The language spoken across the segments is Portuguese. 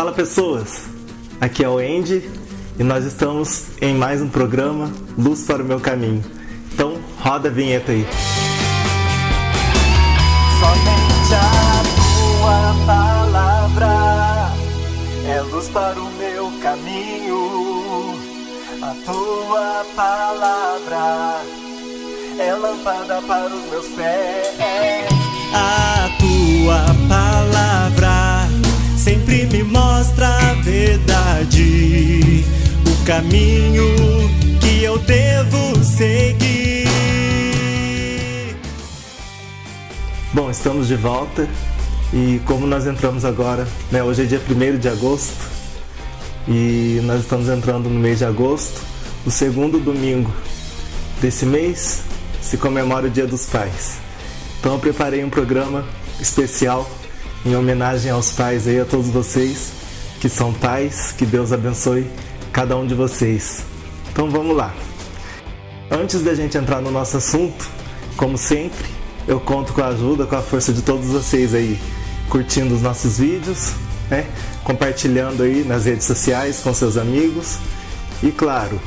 Fala pessoas, aqui é o Andy e nós estamos em mais um programa Luz para o Meu Caminho. Então roda a vinheta aí. Somente a tua palavra é luz para o meu caminho. A tua palavra é lâmpada para os meus pés. A tua palavra sempre me mostra a verdade, o caminho que eu devo seguir. Bom, estamos de volta e como nós entramos agora, hoje é dia 1º de agosto e nós estamos entrando no mês de agosto, o segundo domingo desse mês se comemora o Dia dos Pais. Então eu preparei um programa especial em homenagem aos pais aí, a todos vocês que são pais, que Deus abençoe cada um de vocês. Então vamos lá. Antes da gente entrar no nosso assunto, como sempre, eu conto com a ajuda, com a força de todos vocês aí, curtindo os nossos vídeos, compartilhando aí nas redes sociais com seus amigos e claro,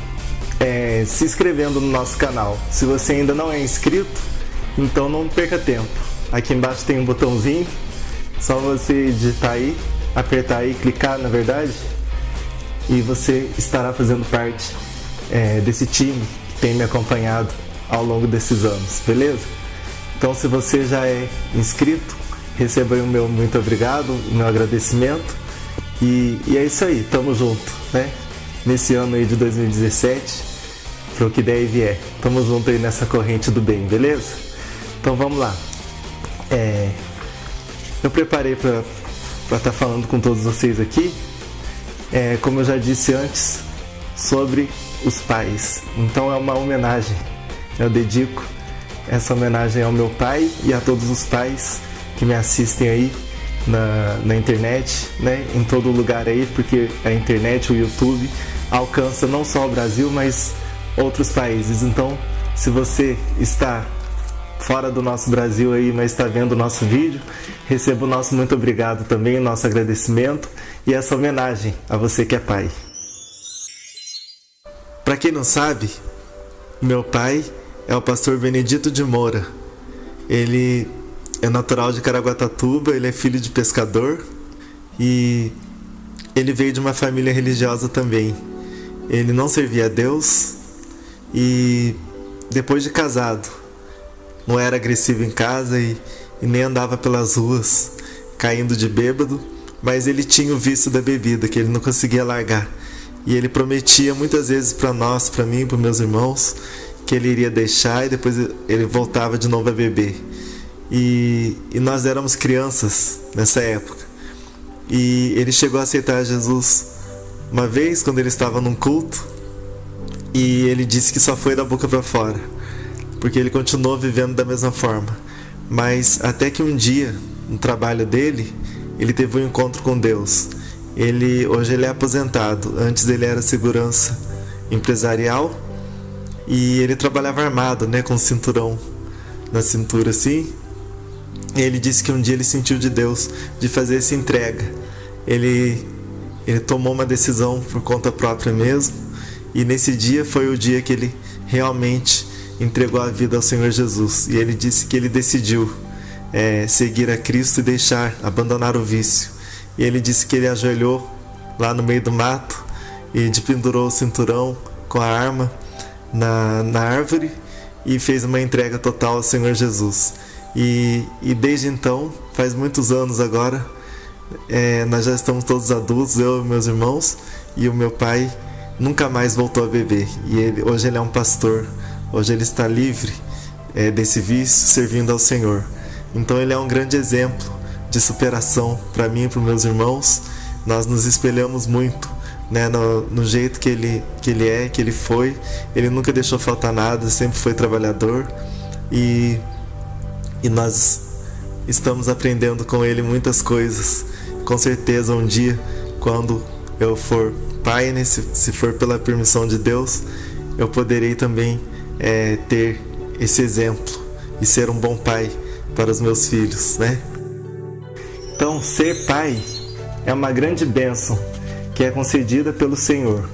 se inscrevendo no nosso canal. Se você ainda não é inscrito, então não perca tempo. Aqui embaixo tem um botãozinho, só você digitar aí, apertar aí, clicar na verdade, e você estará fazendo parte desse time que tem me acompanhado ao longo desses anos, beleza? Então se você já é inscrito, receba aí o meu muito obrigado, o meu agradecimento, e é isso aí, tamo junto, nesse ano aí de 2017, pro que der e vier, tamo junto aí nessa corrente do bem, beleza? Então vamos lá. Eu preparei para estar falando com todos vocês aqui, como eu já disse antes, sobre os pais. Então é uma homenagem, eu dedico essa homenagem ao meu pai e a todos os pais que me assistem aí na internet, em todo lugar aí, porque a internet, o YouTube, alcança não só o Brasil, mas outros países. Então, se você está fora do nosso Brasil aí, mas está vendo o nosso vídeo, receba o nosso muito obrigado também, o nosso agradecimento e essa homenagem a você que é pai. Para quem não sabe, meu pai é o pastor Benedito de Moura. Ele é natural de Caraguatatuba, ele é filho de pescador e ele veio de uma família religiosa também. Ele não servia a Deus e depois de casado, não era agressivo em casa e nem andava pelas ruas caindo de bêbado, mas ele tinha o vício da bebida, que ele não conseguia largar. E ele prometia muitas vezes para nós, para mim, para meus irmãos, que ele iria deixar e depois ele voltava de novo a beber. E nós éramos crianças nessa época. E ele chegou a aceitar Jesus uma vez, quando ele estava num culto, e ele disse que só foi da boca para fora, porque ele continuou vivendo da mesma forma. Mas até que um dia, no trabalho dele, ele teve um encontro com Deus. Hoje ele é aposentado. Antes ele era segurança empresarial e ele trabalhava armado, com um cinturão na cintura assim. E ele disse que um dia ele sentiu de Deus de fazer essa entrega. Ele tomou uma decisão por conta própria mesmo, e nesse dia foi o dia que ele realmente entregou a vida ao Senhor Jesus. E ele disse que ele decidiu seguir a Cristo e abandonar o vício. E ele disse que ele ajoelhou lá no meio do mato e pendurou o cinturão com a arma na árvore e fez uma entrega total ao Senhor Jesus. E desde então, faz muitos anos agora, nós já estamos todos adultos, eu e meus irmãos, e o meu pai nunca mais voltou a beber. E hoje ele é um pastor. Hoje ele está livre desse vício, servindo ao Senhor. Então ele é um grande exemplo de superação para mim e para os meus irmãos. Nós nos espelhamos muito no jeito que ele foi. Ele nunca deixou faltar nada, sempre foi trabalhador. E nós estamos aprendendo com ele muitas coisas. Com certeza um dia, quando eu for pai, se for pela permissão de Deus, eu poderei também ter esse exemplo e ser um bom pai para os meus filhos, Então, ser pai é uma grande bênção que é concedida pelo Senhor,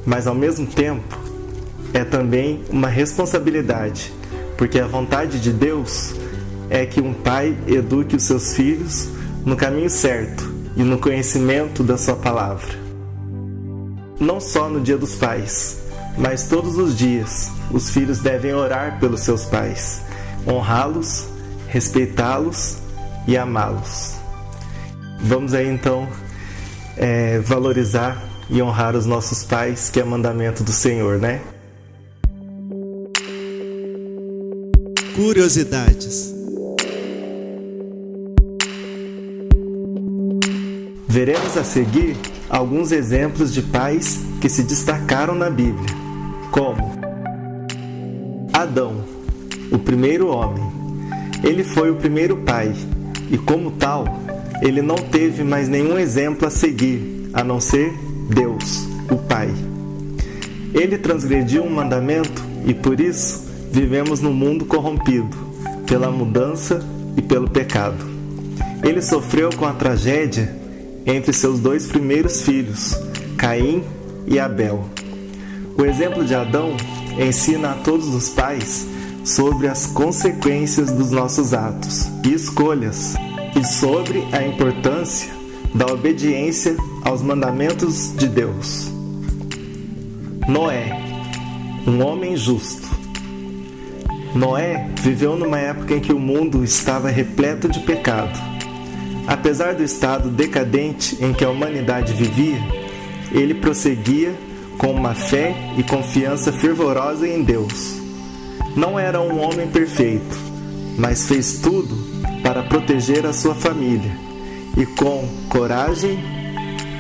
mas ao mesmo tempo é também uma responsabilidade, porque a vontade de Deus é que um pai eduque os seus filhos no caminho certo e no conhecimento da sua palavra. Não só no Dia dos Pais, mas todos os dias os filhos devem orar pelos seus pais, honrá-los, respeitá-los e amá-los. Vamos aí então valorizar e honrar os nossos pais, que é mandamento do Senhor, né? Curiosidades. Veremos a seguir alguns exemplos de pais que se destacaram na Bíblia, como Adão, o primeiro homem. Ele foi o primeiro pai e, como tal, ele não teve mais nenhum exemplo a seguir, a não ser Deus, o Pai. Ele transgrediu um mandamento e, por isso, vivemos num mundo corrompido, pela mudança e pelo pecado. Ele sofreu com a tragédia entre seus 2 primeiros filhos, Caim e Abel. O exemplo de Adão ensina a todos os pais sobre as consequências dos nossos atos e escolhas e sobre a importância da obediência aos mandamentos de Deus. Noé, um homem justo. Noé viveu numa época em que o mundo estava repleto de pecado. Apesar do estado decadente em que a humanidade vivia, ele prosseguia com uma fé e confiança fervorosa em Deus. Não era um homem perfeito, mas fez tudo para proteger a sua família, e com coragem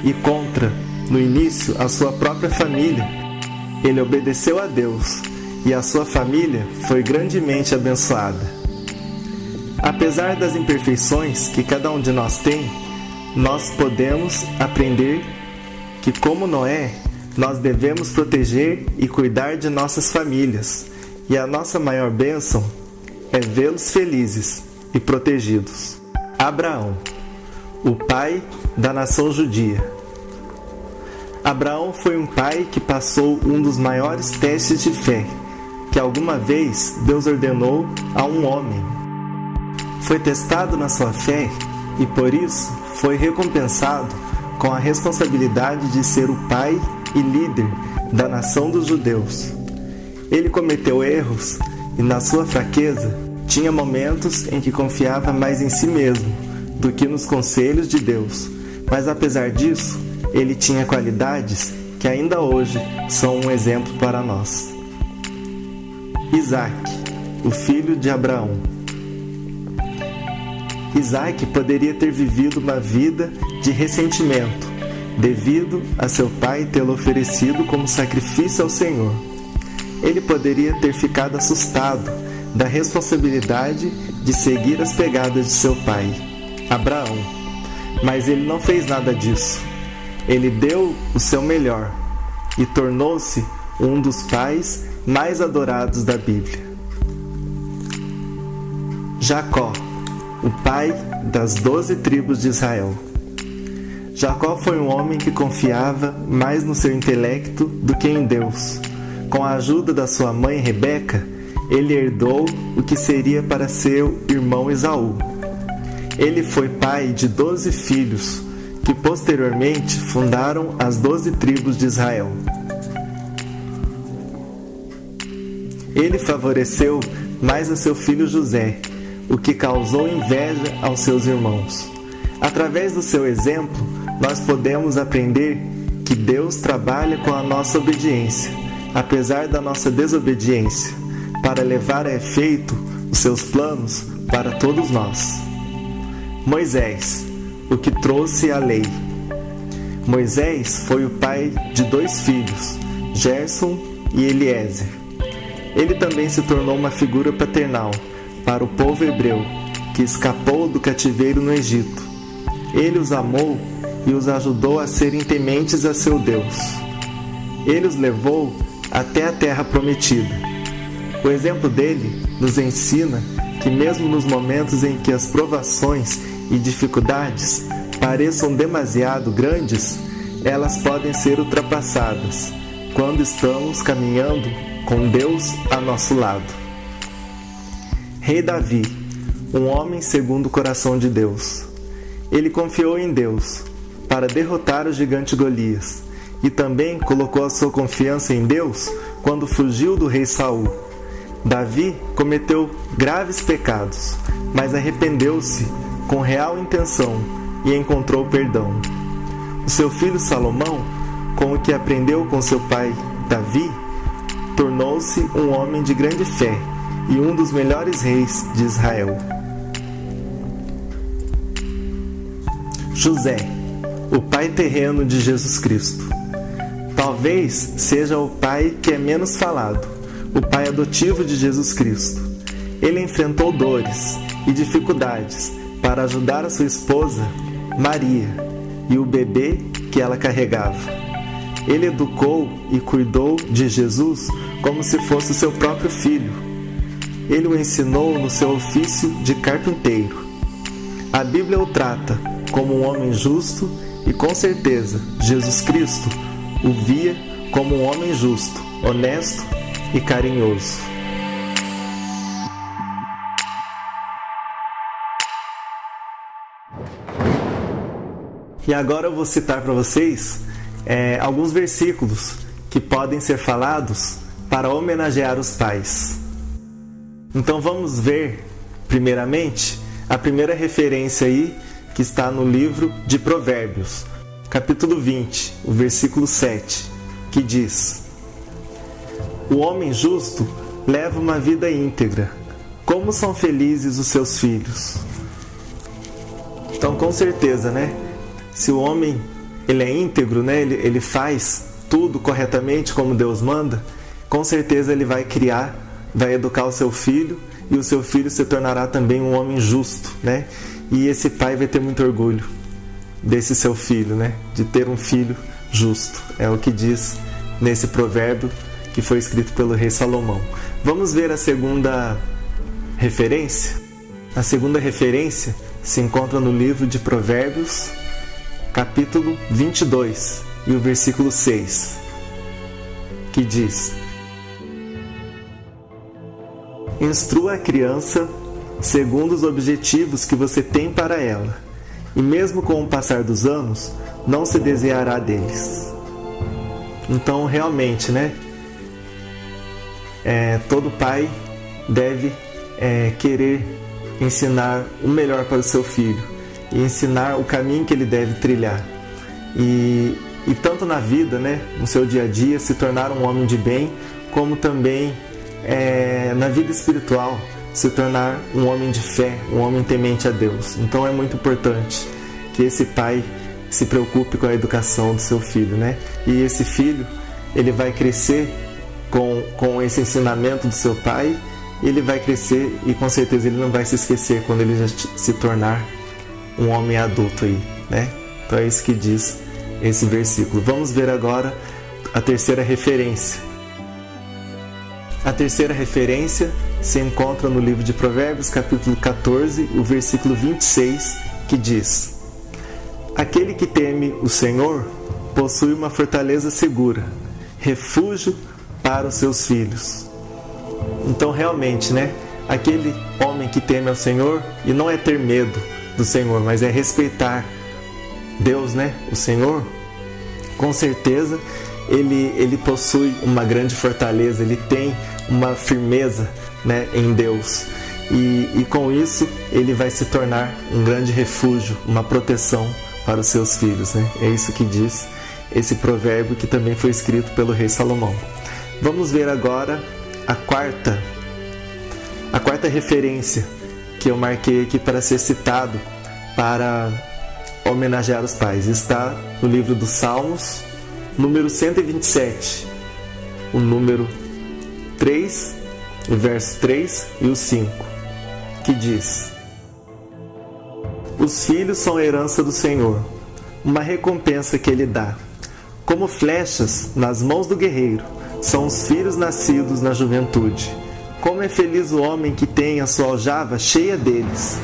e contra, no início, a sua própria família, ele obedeceu a Deus, e a sua família foi grandemente abençoada. Apesar das imperfeições que cada um de nós tem, nós podemos aprender que, como Noé, nós devemos proteger e cuidar de nossas famílias, e a nossa maior bênção é vê-los felizes e protegidos. Abraão, o pai da nação judia. Abraão foi um pai que passou um dos maiores testes de fé que alguma vez Deus ordenou a um homem. Foi testado na sua fé e por isso foi recompensado com a responsabilidade de ser o pai e líder da nação dos judeus. Ele cometeu erros e, na sua fraqueza, tinha momentos em que confiava mais em si mesmo do que nos conselhos de Deus, mas apesar disso, ele tinha qualidades que ainda hoje são um exemplo para nós. Isaac, o filho de Abraão. Isaac poderia ter vivido uma vida de ressentimento, devido a seu pai tê-lo oferecido como sacrifício ao Senhor. Ele poderia ter ficado assustado da responsabilidade de seguir as pegadas de seu pai, Abraão. Mas ele não fez nada disso. Ele deu o seu melhor e tornou-se um dos pais mais adorados da Bíblia. Jacó, o pai das 12 tribos de Israel. Jacó foi um homem que confiava mais no seu intelecto do que em Deus. Com a ajuda da sua mãe Rebeca, ele herdou o que seria para seu irmão Esaú. Ele foi pai de 12 filhos, que posteriormente fundaram as 12 tribos de Israel. Ele favoreceu mais a seu filho José, o que causou inveja aos seus irmãos. Através do seu exemplo, nós podemos aprender que Deus trabalha com a nossa obediência, apesar da nossa desobediência, para levar a efeito os seus planos para todos nós. Moisés, o que trouxe a lei. Moisés foi o pai de 2 filhos, Gerson e Eliezer. Ele também se tornou uma figura paternal para o povo hebreu, que escapou do cativeiro no Egito. Ele os amou e os ajudou a serem tementes a seu Deus. Ele os levou até a terra prometida. O exemplo dele nos ensina que mesmo nos momentos em que as provações e dificuldades pareçam demasiado grandes, elas podem ser ultrapassadas quando estamos caminhando com Deus a nosso lado. Rei Davi, um homem segundo o coração de Deus. Ele confiou em Deus para derrotar o gigante Golias e também colocou a sua confiança em Deus quando fugiu do rei Saul. Davi cometeu graves pecados, mas arrependeu-se com real intenção e encontrou perdão. O seu filho Salomão, com o que aprendeu com seu pai Davi, tornou-se um homem de grande fé e um dos melhores reis de Israel. José, o pai terreno de Jesus Cristo. Talvez seja o pai que é menos falado, o pai adotivo de Jesus Cristo. Ele enfrentou dores e dificuldades para ajudar a sua esposa, Maria, e o bebê que ela carregava. Ele educou e cuidou de Jesus como se fosse o seu próprio filho. Ele o ensinou no seu ofício de carpinteiro. A Bíblia o trata como um homem justo e, com certeza, Jesus Cristo o via como um homem justo, honesto e carinhoso. E agora eu vou citar para vocês alguns versículos que podem ser falados para homenagear os pais. Então vamos ver, primeiramente, a primeira referência aí que está no livro de Provérbios, capítulo 20, o versículo 7, que diz: O homem justo leva uma vida íntegra. Como são felizes os seus filhos. Então, com certeza, né? Se o homem ele é íntegro, né? Ele faz tudo corretamente como Deus manda, com certeza ele vai criar, vai educar o seu filho, e o seu filho se tornará também um homem justo, né? E esse pai vai ter muito orgulho desse seu filho, né? De ter um filho justo. É o que diz nesse provérbio que foi escrito pelo rei Salomão. Vamos ver a segunda referência? A segunda referência se encontra no livro de Provérbios, capítulo 22, e o versículo 6, que diz: Instrua a criança segundo os objetivos que você tem para ela, e mesmo com o passar dos anos, não se desviará deles. Então, realmente, né? Todo pai deve querer ensinar o melhor para o seu filho e ensinar o caminho que ele deve trilhar. E tanto na vida, né, no seu dia a dia, se tornar um homem de bem, como também na vida espiritual, se tornar um homem de fé, um homem temente a Deus. Então é muito importante que esse pai se preocupe com a educação do seu filho, né? E esse filho, ele vai crescer com esse ensinamento do seu pai, ele vai crescer e com certeza ele não vai se esquecer quando ele já se tornar um homem adulto aí, né? Então é isso que diz esse versículo. Vamos ver agora a terceira referência. A terceira referência se encontra no livro de Provérbios, capítulo 14, o versículo 26, que diz: Aquele que teme o Senhor possui uma fortaleza segura, refúgio para os seus filhos. Então, realmente, né? Aquele homem que teme ao Senhor, e não é ter medo do Senhor, mas é respeitar Deus, né? O Senhor, com certeza, ele possui uma grande fortaleza, ele tem uma firmeza, né, em Deus. E com isso, ele vai se tornar um grande refúgio, uma proteção para os seus filhos, né? É isso que diz esse provérbio que também foi escrito pelo rei Salomão. Vamos ver agora a quarta referência que eu marquei aqui para ser citado para homenagear os pais. Está no livro dos Salmos, número 127, o número 3, o verso 3 e o 5, que diz: Os filhos são a herança do Senhor, uma recompensa que Ele dá. Como flechas nas mãos do guerreiro, são os filhos nascidos na juventude. Como é feliz o homem que tem a sua aljava cheia deles.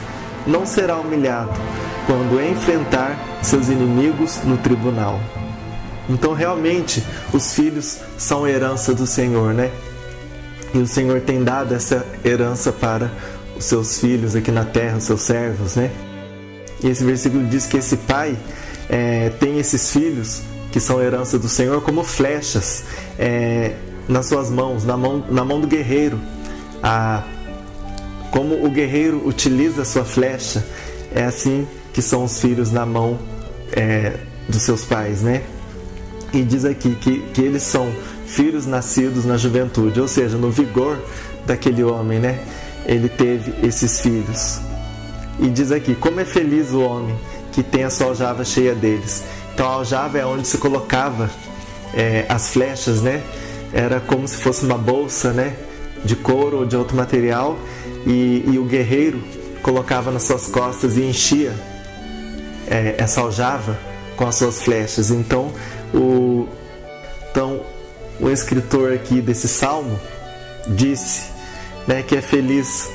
Não será humilhado, quando enfrentar seus inimigos no tribunal. Então realmente os filhos são herança do Senhor, né? E o Senhor tem dado essa herança para os seus filhos aqui na terra, os seus servos, né? E esse versículo diz que esse pai tem esses filhos que são herança do Senhor como flechas nas suas mãos, na mão do guerreiro. Como o guerreiro utiliza a sua flecha, é assim que são os filhos na mão dos seus pais, né? E diz aqui que eles são filhos nascidos na juventude, ou seja, no vigor daquele homem, né? Ele teve esses filhos. E diz aqui, como é feliz o homem que tem a sua aljava cheia deles. Então a aljava é onde se colocava as flechas, né? Era como se fosse uma bolsa, né? De couro ou de outro material, e o guerreiro colocava nas suas costas e enchia essa aljava com as suas flechas. Então o escritor aqui desse salmo disse, né, que é feliz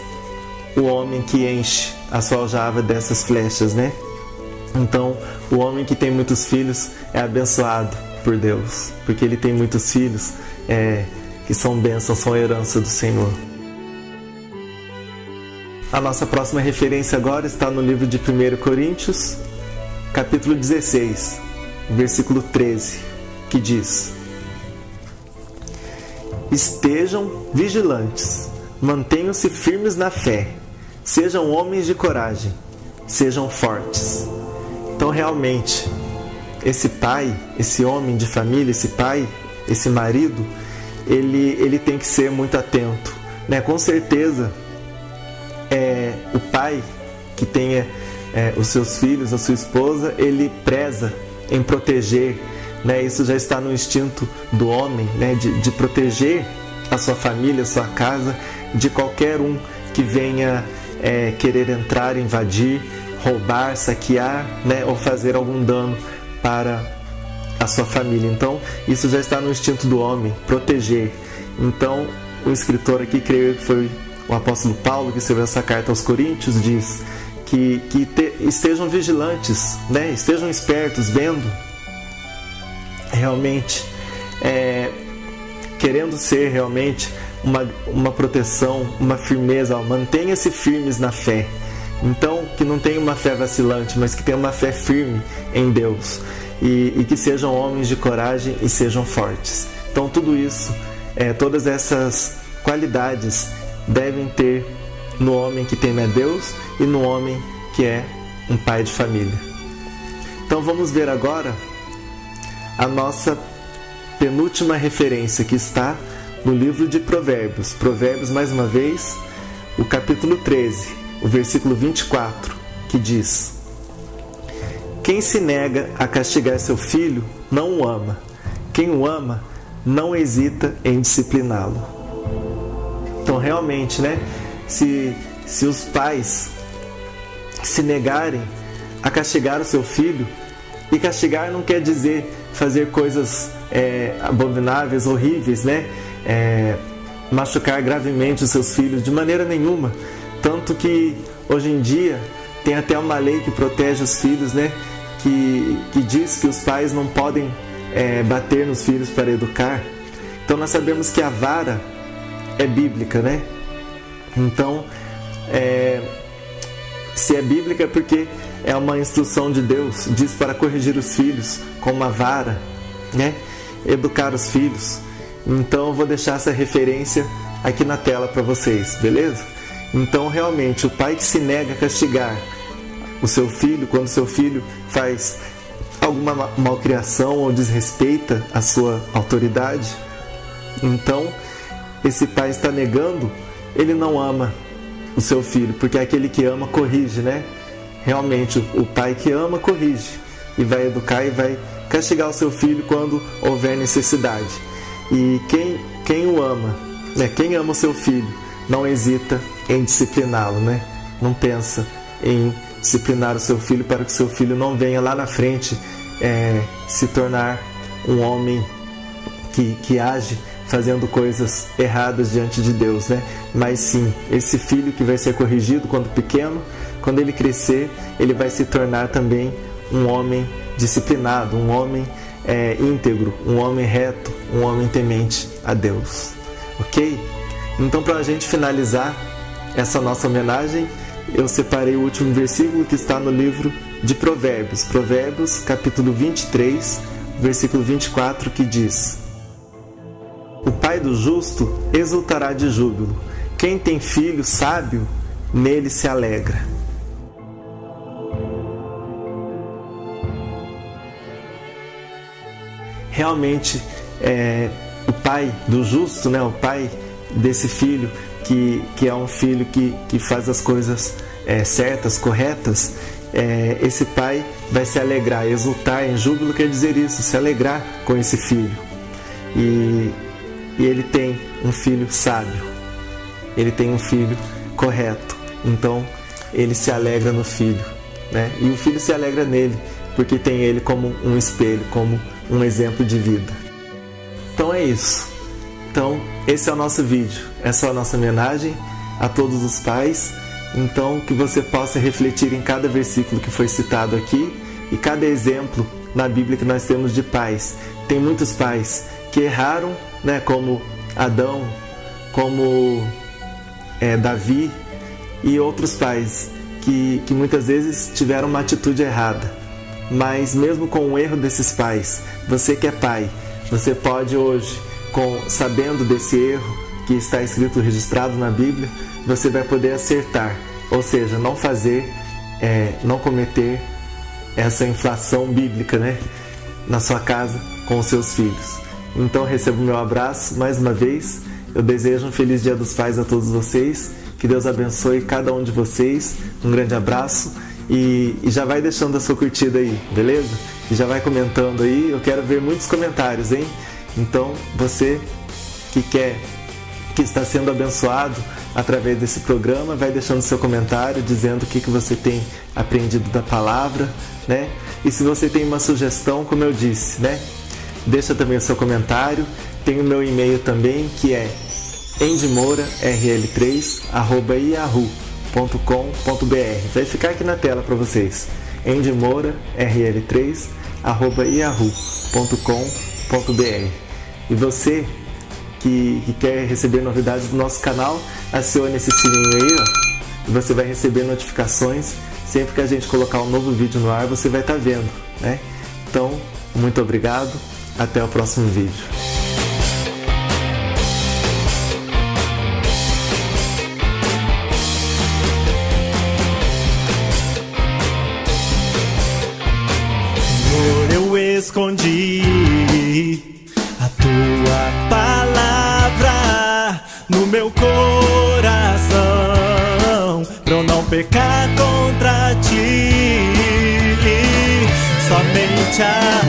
o homem que enche a sua aljava dessas flechas, né? Então o homem que tem muitos filhos é abençoado por Deus, porque ele tem muitos filhos que são bênçãos, são herança do Senhor. A nossa próxima referência agora está no livro de 1 Coríntios, capítulo 16, versículo 13, que diz: estejam vigilantes, mantenham-se firmes na fé, sejam homens de coragem, sejam fortes. Então realmente, esse pai, esse homem de família, esse pai, esse marido, ele tem que ser muito atento, né? Com certeza, o pai que tenha os seus filhos, a sua esposa, ele preza em proteger, né? Isso já está no instinto do homem, né? De proteger a sua família, a sua casa, de qualquer um que venha querer entrar, invadir, roubar, saquear, né? Ou fazer algum dano para a sua família. Então isso já está no instinto do homem, proteger. Então o escritor aqui, creio que foi o apóstolo Paulo que escreveu essa carta aos Coríntios, diz que estejam vigilantes, né? Estejam espertos, vendo realmente, querendo ser realmente uma proteção, uma firmeza. Mantenha-se firmes na fé. Então, que não tenha uma fé vacilante, mas que tenha uma fé firme em Deus. E que sejam homens de coragem e sejam fortes. Então tudo isso, todas essas qualidades devem ter no homem que teme a Deus e no homem que é um pai de família. Então vamos ver agora a nossa penúltima referência, que está no livro de Provérbios. Provérbios, mais uma vez, o capítulo 13, o versículo 24, que diz: quem se nega a castigar seu filho não o ama. Quem o ama não hesita em discipliná-lo. Então realmente, né? Se os pais se negarem a castigar o seu filho, e castigar não quer dizer fazer coisas abomináveis, horríveis, né? Machucar gravemente os seus filhos, de maneira nenhuma. Tanto que hoje em dia tem até uma lei que protege os filhos, né? Que diz que os pais não podem bater nos filhos para educar. Então nós sabemos que a vara é bíblica, né? Então, se é bíblica é porque é uma instrução de Deus, diz para corrigir os filhos com uma vara, né? Educar os filhos. Então eu vou deixar essa referência aqui na tela para vocês, beleza? Então realmente o pai que se nega a castigar o seu filho, quando seu filho faz alguma malcriação ou desrespeita a sua autoridade, então esse pai está negando, ele não ama o seu filho, porque aquele que ama corrige, né? Realmente o pai que ama corrige e vai educar e vai castigar o seu filho quando houver necessidade. E quem o ama, né? Quem ama o seu filho não hesita em discipliná-lo, né? Não pensa em disciplinar o seu filho para que o seu filho não venha lá na frente se tornar um homem que age fazendo coisas erradas diante de Deus, né? Mas sim, esse filho que vai ser corrigido quando pequeno quando ele crescer, ele vai se tornar também um homem disciplinado, um homem íntegro, um homem reto, um homem temente a Deus. Ok? Então, para a gente finalizar essa nossa homenagem, eu separei o último versículo que está no livro de Provérbios. Provérbios, capítulo 23, versículo 24, que diz: O pai do justo exultará de júbilo. Quem tem filho sábio, nele se alegra. Realmente, o pai do justo, né, o pai desse filho, que é um filho que faz as coisas certas, corretas, esse pai vai se alegrar. Exultar em júbilo quer dizer isso, se alegrar com esse filho. E ele tem um filho sábio, ele tem um filho correto, então ele se alegra no filho, né? E o filho se alegra nele, porque tem ele como um espelho, como um exemplo de vida. Então é isso. Então esse é o nosso vídeo, essa é a nossa homenagem a todos os pais. Então que você possa refletir em cada versículo que foi citado aqui e cada exemplo na Bíblia que nós temos de pais. Tem muitos pais que erraram, né, como Adão, como Davi, e outros pais que muitas vezes tiveram uma atitude errada. Mas mesmo com o erro desses pais, você que é pai, você pode hoje, sabendo desse erro que está escrito, registrado na Bíblia, você vai poder acertar, ou seja, não cometer essa infração bíblica, né, na sua casa com os seus filhos. Então recebo o meu abraço mais uma vez. Eu desejo um feliz Dia dos Pais a todos vocês. Que Deus abençoe cada um de vocês. Um grande abraço. E já vai deixando a sua curtida aí, beleza? E já vai comentando aí. Eu quero ver muitos comentários, hein? Então, você que está sendo abençoado através desse programa, vai deixando seu comentário, dizendo o que você tem aprendido da palavra, né? E se você tem uma sugestão, como eu disse, né? Deixa também o seu comentário. Tem o meu e-mail também, que é endmourarl3@yahoo.com.br. Vai ficar aqui na tela para vocês. endmourarl3@yahoo.com.br. E você que quer receber novidades do nosso canal, acione esse sininho aí, ó, e você vai receber notificações. Sempre que a gente colocar um novo vídeo no ar, você vai estar vendo, né? Então, muito obrigado. Até o próximo vídeo. Senhor, eu escondi a tua palavra no meu coração, pra eu não pecar contra ti. Somente a